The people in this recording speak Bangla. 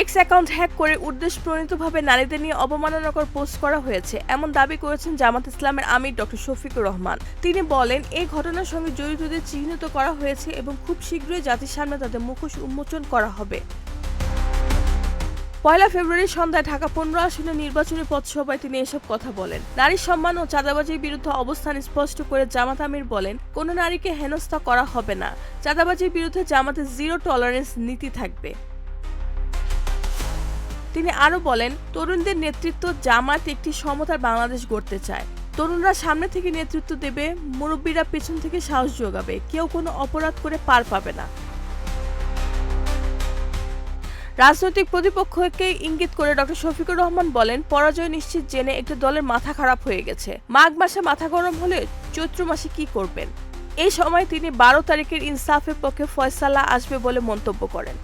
এক্স অ্যাকাউন্ট হ্যাক করে উদ্দেশ্যপ্রণীতভাবে নারীদের নিয়ে অবমাননাকর পোস্ট করা হয়েছে, এমন দাবি করেছেন জামাত ইসলামের আমির ডক্টর শফিকুর রহমান। তিনি বলেন, এই ঘটনার সঙ্গে জড়িতদের চিহ্নিত করা হয়েছে এবং খুব শীঘ্রই জাতির সামনে তাদের মুখোশ উন্মোচন করা হবে। ১ ফেব্রুয়ারি সন্ধ্যায় ঢাকা ১৫ আসনের নির্বাচনী পথসভায় তিনি এসব কথা বলেন। নারী সম্মান ও চাঁদাবাজির বিরুদ্ধে অবস্থান স্পষ্ট করে জামাত আমির বলেন, কোনো নারীকে হেনস্থা করা হবে না। চাঁদাবাজির বিরুদ্ধে জামাতের জিরো টলারেন্স নীতি থাকবে। তিনি আরও বলেন, তরুণদের নেতৃত্ব জামাত একটি সমতার বাংলাদেশ গড়তে চায়। তরুণরা সামনে থেকে নেতৃত্ব দেবে, মুরব্বীরা পেছন থেকে সাহস যোগাবে, কেউ কোনো অপরাধ করে পার পাবে না। রাজনৈতিক প্রতিপক্ষকে ইঙ্গিত করে ডক্টর শফিকুর রহমান বলেন, পরাজয় নিশ্চিত জেনে একটি দলের মাথা খারাপ হয়ে গেছে। মাঘ মাসে মাথা গরম হলে চৈত্র মাসে কি করবেন? এই সময় তিনি ১২ তারিখের ইনসাফের পক্ষে ফয়সালা আসবে বলে মন্তব্য করেন।